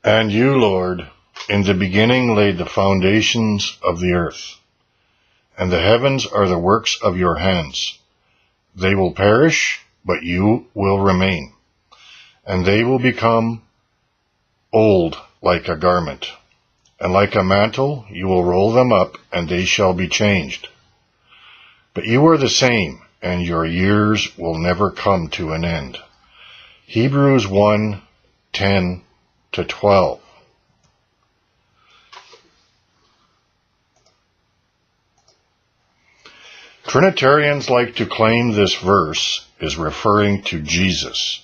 And you, Lord, in the beginning laid the foundations of the earth, and the heavens are the works of your hands. They will perish, but you will remain, and they will become old like a garment, and like a mantle you will roll them up, and they shall be changed. But you are the same, and your years will never come to an end. Hebrews 1:10-12. Trinitarians like to claim this verse is referring to Jesus,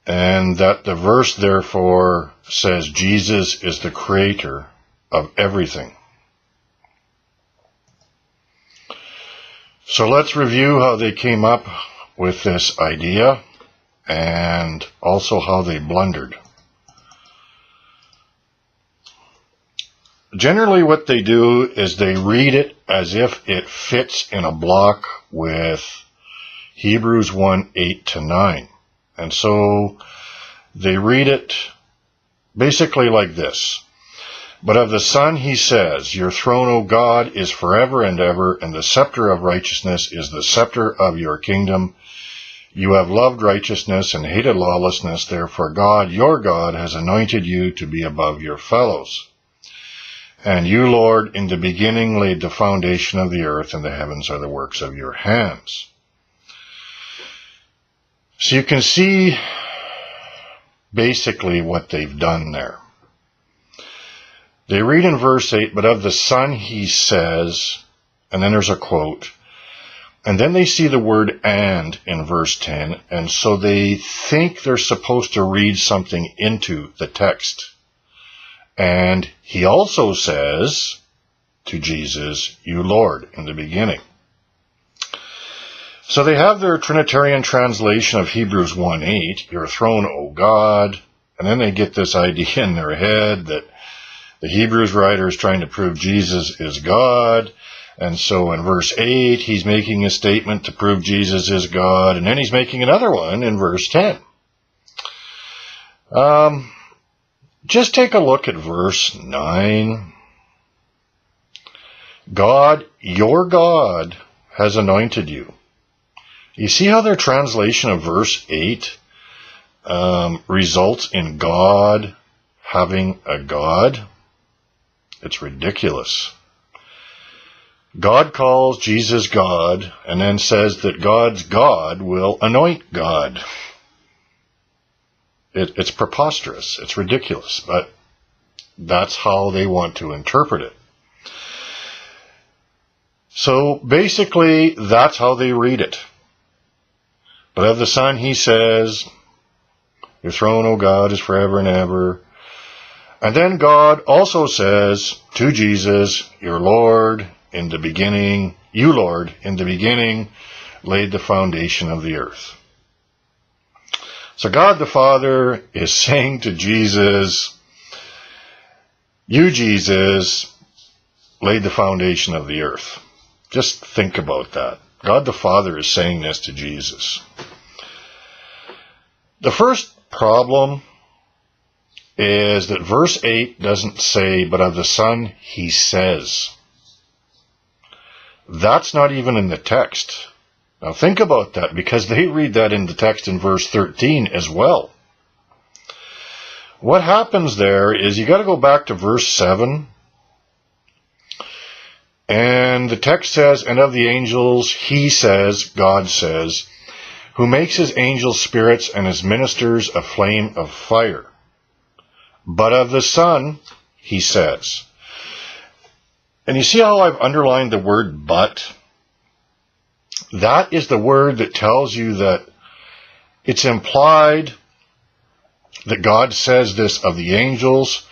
and that the verse therefore says Jesus is the creator of everything. So let's review how they came up with this idea and also how they blundered. Generally what they do is they read it as if it fits in a block with Hebrews 1:8-9. And so they read it basically like this. But of the Son he says, your throne, O God, is forever and ever, and the scepter of righteousness is the scepter of your kingdom. You have loved righteousness and hated lawlessness, therefore God, your God, has anointed you to be above your fellows. And you, Lord, in the beginning laid the foundation of the earth, and the heavens are the works of your hands. So you can see basically what they've done there. They read in verse 8, but of the Son he says, and then there's a quote, and then they see the word and in verse 10, and so they think they're supposed to read something into the text. And he also says to Jesus, you Lord, in the beginning. So they have their Trinitarian translation of Hebrews 1:8, your throne, O God, and then they get this idea in their head that the Hebrews writer is trying to prove Jesus is God, and so in verse 8 he's making a statement to prove Jesus is God, and then he's making another one in verse 10. Just take a look at verse 9. God, your God, has anointed you. You see how their translation of verse 8 results in God having a God? It's ridiculous. God calls Jesus God and then says that God's God will anoint God. It's preposterous. It's ridiculous, but that's how they want to interpret it. So basically, that's how they read it. But of the Son, he says, your throne, O God, is forever and ever. And then God also says to Jesus, your Lord, in the beginning, you, Lord, in the beginning, laid the foundation of the earth. So God the Father is saying to Jesus, you, Jesus, laid the foundation of the earth. Just think about that. God the Father is saying this to Jesus. The first problem is that verse 8 doesn't say, but of the Son he says. That's not even in the text. Now think about that, because they read that in the text in verse 13 as well. What happens there is you got to go back to verse 7. And the text says, and of the angels he says, God says, who makes his angels spirits and his ministers a flame of fire. But of the Son he says. And you see how I've underlined the word but? That is the word that tells you that it's implied that God says this of the angels,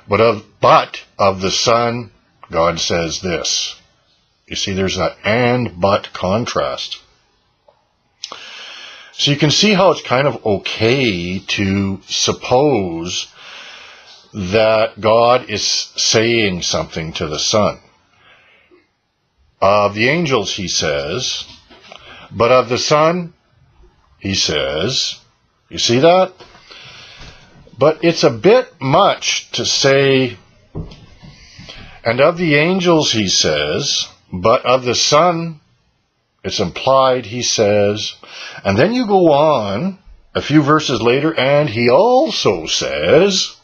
but of the Son, God says this. You see, there's that and but contrast. So you can see how it's kind of okay to suppose that God is saying something to the Son. Of the angels, he says, but of the Son, he says, you see that? But it's a bit much to say, and of the angels, he says, but of the Son, it's implied, he says, and then you go on a few verses later, and he also says,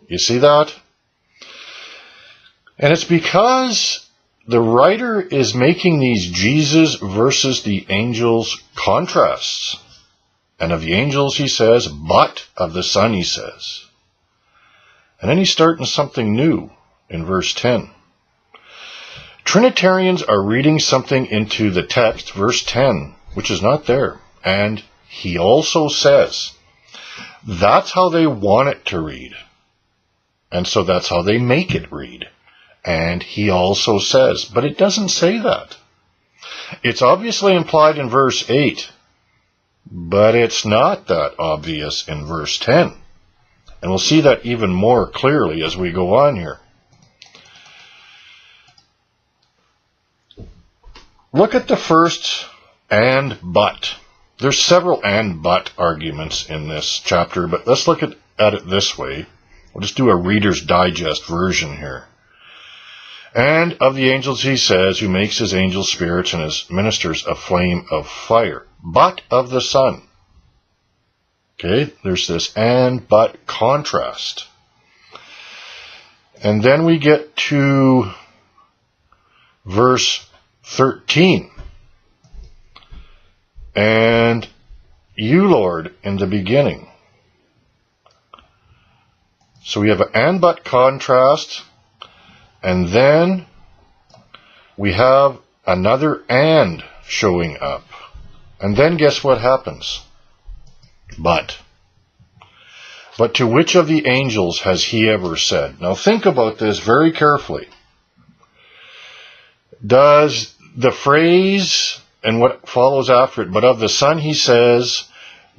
you see that? And it's because the writer is making these Jesus versus the angels contrasts. And of the angels, he says, but of the Son, he says. And then he's starting something new in verse 10. Trinitarians are reading something into the text, verse 10, which is not there. And he also says, that's how they want it to read. And so that's how they make it read. And he also says, but it doesn't say that. It's obviously implied in verse 8, but it's not that obvious in verse 10. And we'll see that even more clearly as we go on here. Look at the first and but. There's several and but arguments in this chapter, but let's look at it this way. We'll just do a Reader's Digest version here. And of the angels, he says, who makes his angels spirits and his ministers a flame of fire. But of the Son. Okay, there's this and but contrast. And then we get to verse 13. And you, Lord, in the beginning. So we have an and but contrast, and then we have another and showing up. And then guess what happens? But to which of the angels has he ever said? Now think about this very carefully. Does the phrase and what follows after it, but of the Son, he says,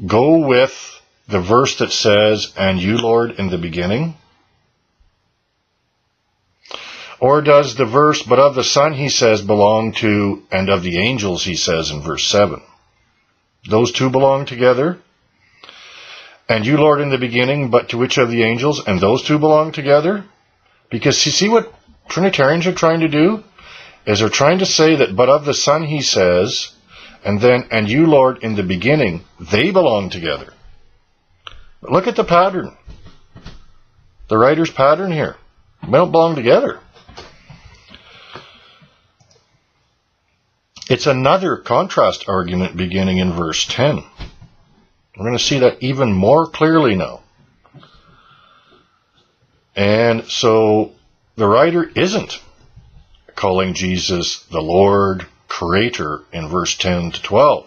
go with the verse that says, and you, Lord, in the beginning? Or does the verse, but of the Son, he says, belong to, and of the angels, he says in verse 7? Those two belong together. And you, Lord, in the beginning, but to which of the angels? And those two belong together? Because you see what Trinitarians are trying to do? Is they're trying to say that, but of the Son, he says, and then, and you, Lord, in the beginning, they belong together. But look at the pattern. The writer's pattern here. They don't belong together. It's another contrast argument beginning in verse 10. We're going to see that even more clearly now. And so the writer isn't calling Jesus the Lord, Creator in verse 10 to 12.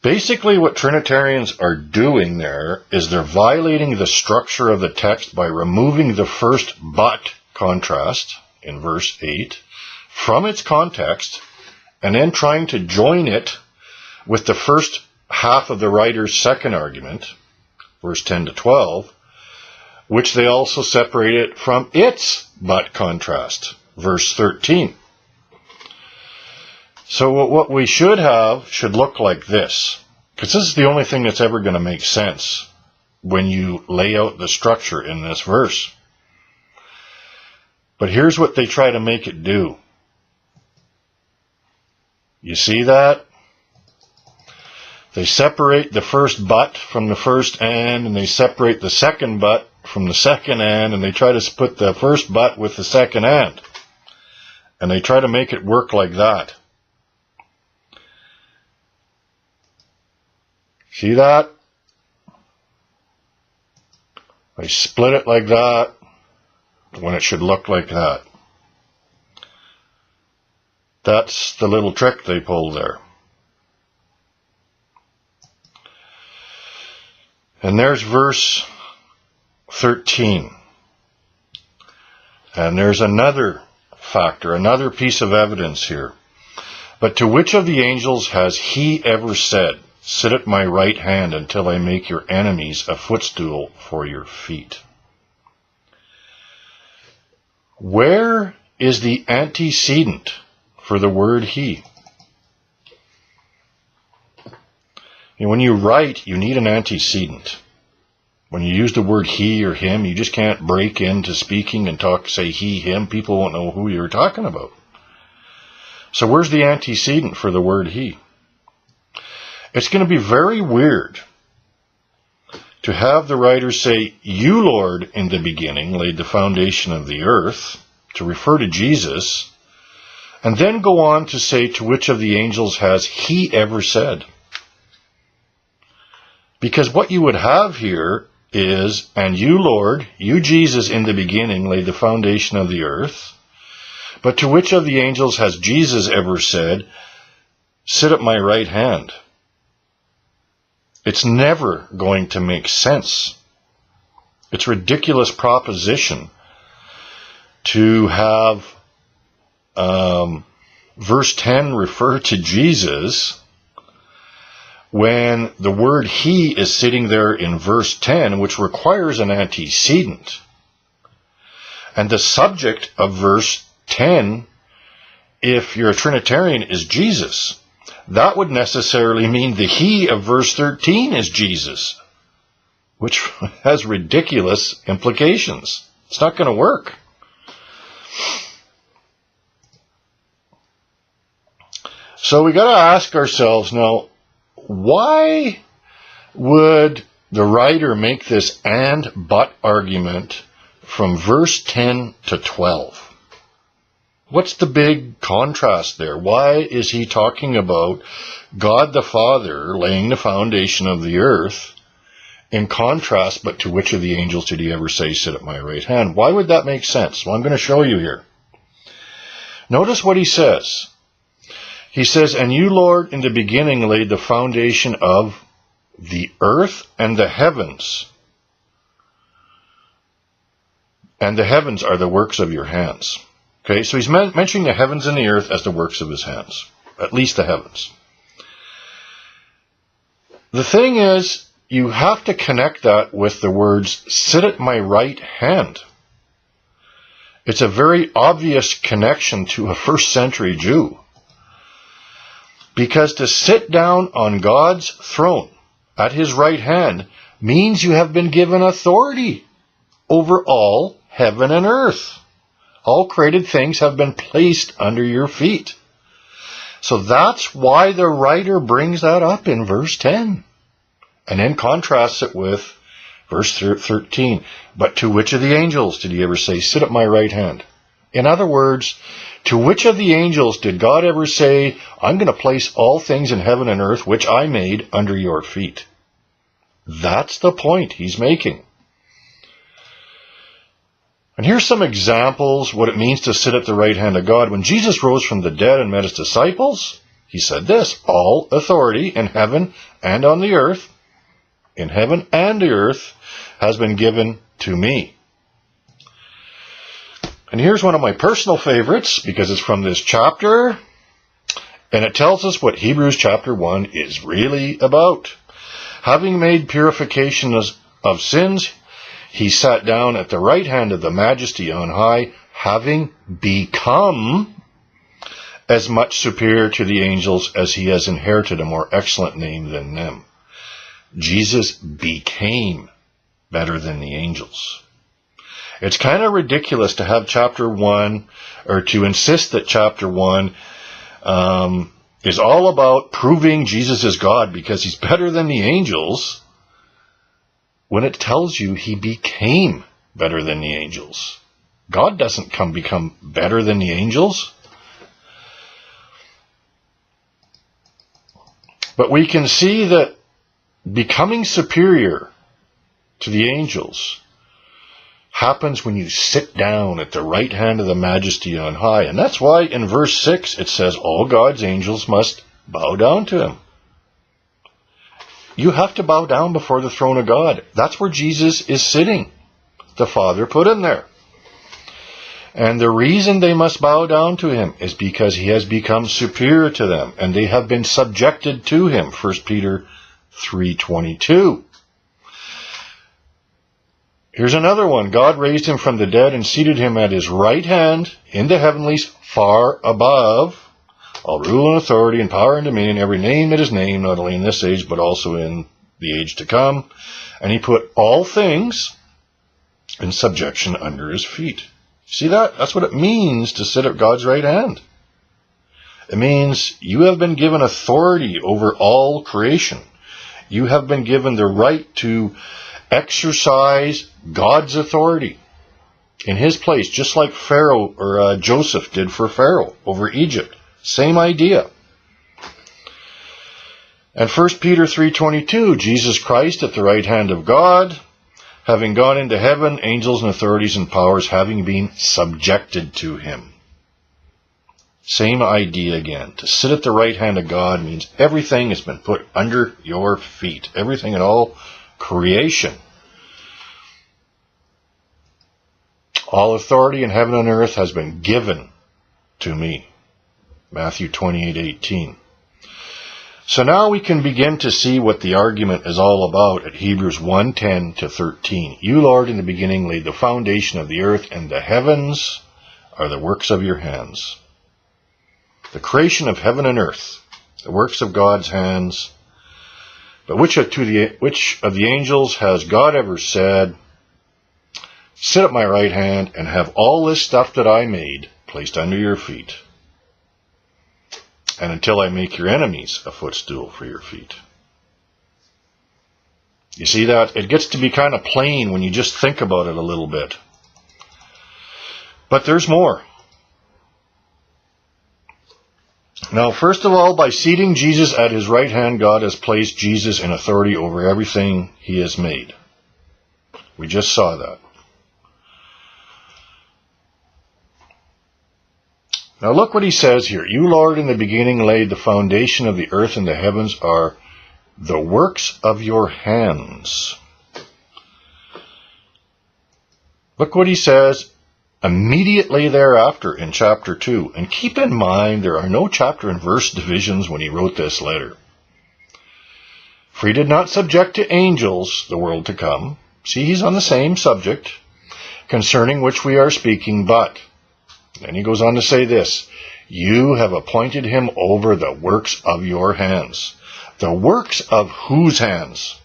Basically what Trinitarians are doing there is they're violating the structure of the text by removing the first but contrast in verse 8 from its context and then trying to join it with the first half of the writer's second argument, verse 10 to 12, which they also separated from its but contrast, verse 13. So what we should have should look like this, because this is the only thing that's ever going to make sense when you lay out the structure in this verse. But here's what they try to make it do. You see that? They separate the first but from the first and they separate the second but from the second and they try to put the first but with the second and they try to make it work like that. See that? They split it like that when it should look like that. That's the little trick they pulled there. And there's verse 13. And there's another factor, another piece of evidence here. But to which of the angels has he ever said, sit at my right hand until I make your enemies a footstool for your feet? Where is the antecedent for the word he? when you write, you need an antecedent. When you use the word he or him, you just can't break into speaking and say he, him. People won't know who you're talking about. So where's the antecedent for the word he? It's going to be very weird to have the writer say, you, Lord, in the beginning laid the foundation of the earth, to refer to Jesus, and then go on to say, to which of the angels has he ever said? Because what you would have here is, and you, Lord, you, Jesus, in the beginning laid the foundation of the earth, but to which of the angels has Jesus ever said, sit at my right hand? It's never going to make sense. It's a ridiculous proposition to have verse 10 refer to Jesus when the word he is sitting there in verse 10, which requires an antecedent. And the subject of verse 10, if you're a Trinitarian, is Jesus. That would necessarily mean the he of verse 13 is Jesus, which has ridiculous implications. It's not going to work. So we got to ask ourselves now, why would the writer make this and but argument from verse 10 to 12? What's the big contrast there? Why is he talking about God the Father laying the foundation of the earth in contrast, but to which of the angels did he ever say, sit at my right hand? Why would that make sense? Well, I'm going to show you here. Notice what he says. He says, and you, Lord, in the beginning laid the foundation of the earth and the heavens. And the heavens are the works of your hands. Okay, so he's mentioning the heavens and the earth as the works of his hands. At least the heavens. The thing is, you have to connect that with the words, sit at my right hand. It's a very obvious connection to a first century Jew. Because to sit down on God's throne at his right hand means you have been given authority over all heaven and earth. All created things have been placed under your feet. So that's why the writer brings that up in verse 10. And then contrasts it with verse 13. But to which of the angels did he ever say, sit at my right hand? In other words, to which of the angels did God ever say, I'm going to place all things in heaven and earth which I made under your feet? That's the point he's making. And here's some examples what it means to sit at the right hand of God. When Jesus rose from the dead and met his disciples, he said this, all authority in heaven and on the earth, in heaven and the earth, has been given to me. And here's one of my personal favorites, because it's from this chapter, and it tells us what Hebrews chapter 1 is really about. Having made purification of sins, he sat down at the right hand of the Majesty on high, having become as much superior to the angels as he has inherited a more excellent name than them. Jesus became better than the angels. It's kind of ridiculous to have chapter 1, or to insist that chapter 1 is all about proving Jesus is God because he's better than the angels, when it tells you he became better than the angels. God doesn't become better than the angels. But we can see that becoming superior to the angels happens when you sit down at the right hand of the Majesty on high. And that's why in verse 6 it says all God's angels must bow down to him. You have to bow down before the throne of God. That's where Jesus is sitting. The Father put him there. And the reason they must bow down to him is because he has become superior to them, and they have been subjected to him. 1 Peter 3:22. Here's another one. God raised him from the dead and seated him at his right hand in the heavenlies, far above all rule and authority and power and dominion, every name that is named, not only in this age, but also in the age to come. And he put all things in subjection under his feet. See that? That's what it means to sit at God's right hand. It means you have been given authority over all creation. You have been given the right to exercise God's authority in his place, just like Pharaoh or Joseph did for Pharaoh over Egypt. Same idea. And 1 Peter 3:22, Jesus Christ at the right hand of God, having gone into heaven, angels and authorities and powers having been subjected to him. Same idea again. To sit at the right hand of God means everything has been put under your feet. Everything in all creation. All authority in heaven and earth has been given to me. Matthew 28:18. So now we can begin to see what the argument is all about at Hebrews 1:10 to 13. You, Lord, in the beginning laid the foundation of the earth, and the heavens are the works of your hands. The creation of heaven and earth, the works of God's hands. But which of the angels has God ever said, sit at my right hand and have all this stuff that I made placed under your feet, and until I make your enemies a footstool for your feet? You see that? It gets to be kind of plain when you just think about it a little bit. But there's more. Now, first of all, by seating Jesus at his right hand, God has placed Jesus in authority over everything he has made. We just saw that. Now look what he says here. You, Lord, in the beginning laid the foundation of the earth, and the heavens are the works of your hands. Look what he says immediately thereafter in chapter 2. And keep in mind, there are no chapter and verse divisions when he wrote this letter. For he did not subject to angels the world to come. See, he's on the same subject, concerning which we are speaking, but... Then he goes on to say this, you have appointed him over the works of your hands. The works of whose hands?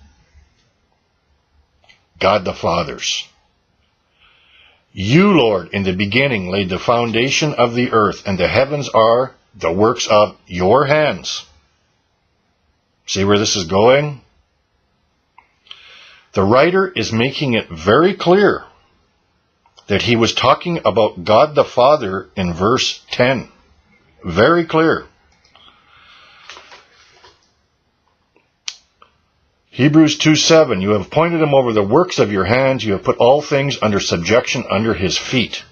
God the Father's. You, Lord, in the beginning laid the foundation of the earth, and the heavens are the works of your hands. See where this is going? The writer is making it very clear that he was talking about God the Father in verse 10. Very clear. Hebrews 2:7, you have appointed him over the works of your hands. You have put all things under subjection under his feet.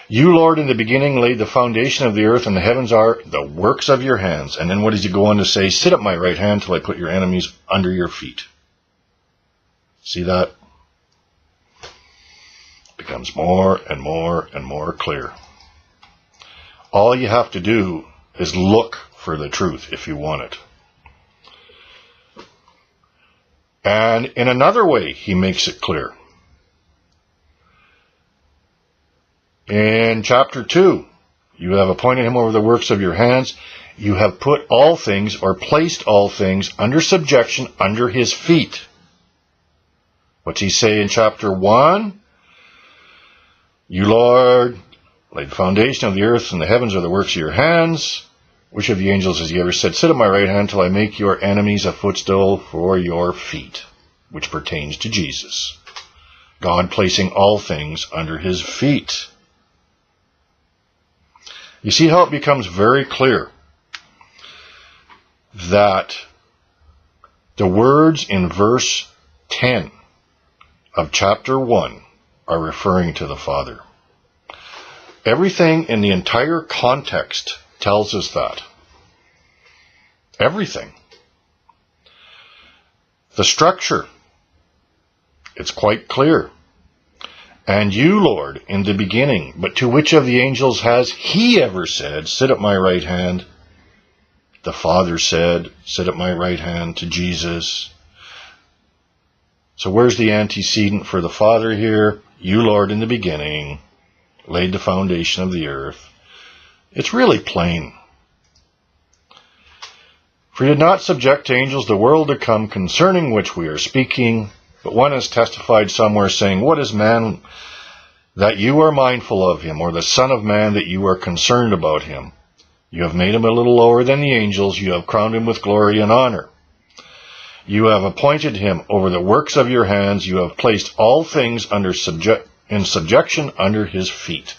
You, Lord, in the beginning laid the foundation of the earth, and the heavens are the works of your hands. And then what does he go on to say? Sit at my right hand till I put your enemies under your feet. See that? Becomes more and more and more clear. All you have to do is look for the truth if you want it. And in another way, he makes it clear. In chapter 2, you have appointed him over the works of your hands. You have put all things, or placed all things, under subjection under his feet. What's he say in chapter 1? You, Lord, laid the foundation of the earth, and the heavens are the works of your hands. Which of the angels has he ever said, sit at my right hand till I make your enemies a footstool for your feet? Which pertains to Jesus. God placing all things under his feet. You see how it becomes very clear that the words in verse 10 of chapter 1 are referring to the Father. Everything in the entire context tells us that. Everything. The structure, it's quite clear. And you, Lord, in the beginning, but to which of the angels has he ever said, sit at my right hand? The Father said, sit at my right hand to Jesus. So where's the antecedent for the Father here? You, Lord, in the beginning, laid the foundation of the earth. It's really plain. For he did not subject to angels the world to come, concerning which we are speaking. But one has testified somewhere, saying, What is man that you are mindful of him, or the Son of Man that you are concerned about him? You have made him a little lower than the angels. You have crowned him with glory and honor. You have appointed him over the works of your hands. You have placed all things in subjection under his feet.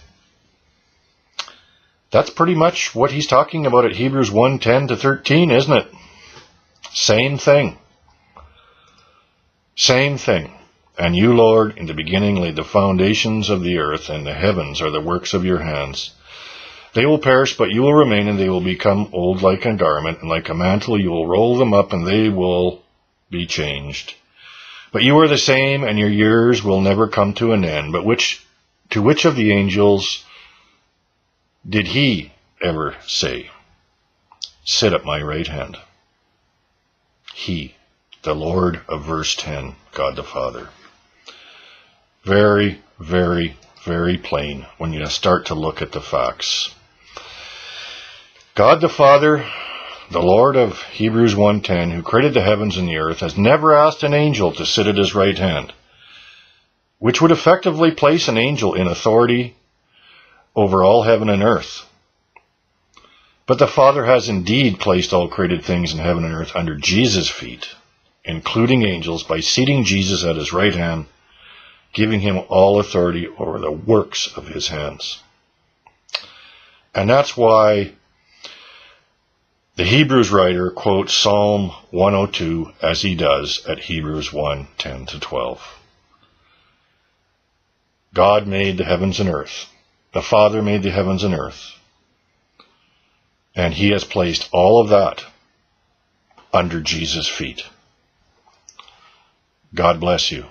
That's pretty much what he's talking about at Hebrews 1:10-13, isn't it? Same thing. Same thing. And you, Lord, in the beginning laid the foundations of the earth, and the heavens are the works of your hands. They will perish, but you will remain, and they will become old like a garment, and like a mantle you will roll them up, and they will be changed. But you are the same, and your years will never come to an end. But to which of the angels did he ever say, Sit at my right hand? He, the Lord of verse 10, God the Father. Very, very, very plain when you start to look at the facts. God the Father, the Lord of Hebrews 1:10, who created the heavens and the earth, has never asked an angel to sit at his right hand, which would effectively place an angel in authority over all heaven and earth. But the Father has indeed placed all created things in heaven and earth under Jesus' feet, including angels, by seating Jesus at his right hand, giving him all authority over the works of his hands. And that's why the Hebrews writer quotes Psalm 102 as he does at Hebrews 1:10-12. God made the heavens and earth. The Father made the heavens and earth. And he has placed all of that under Jesus' feet. God bless you.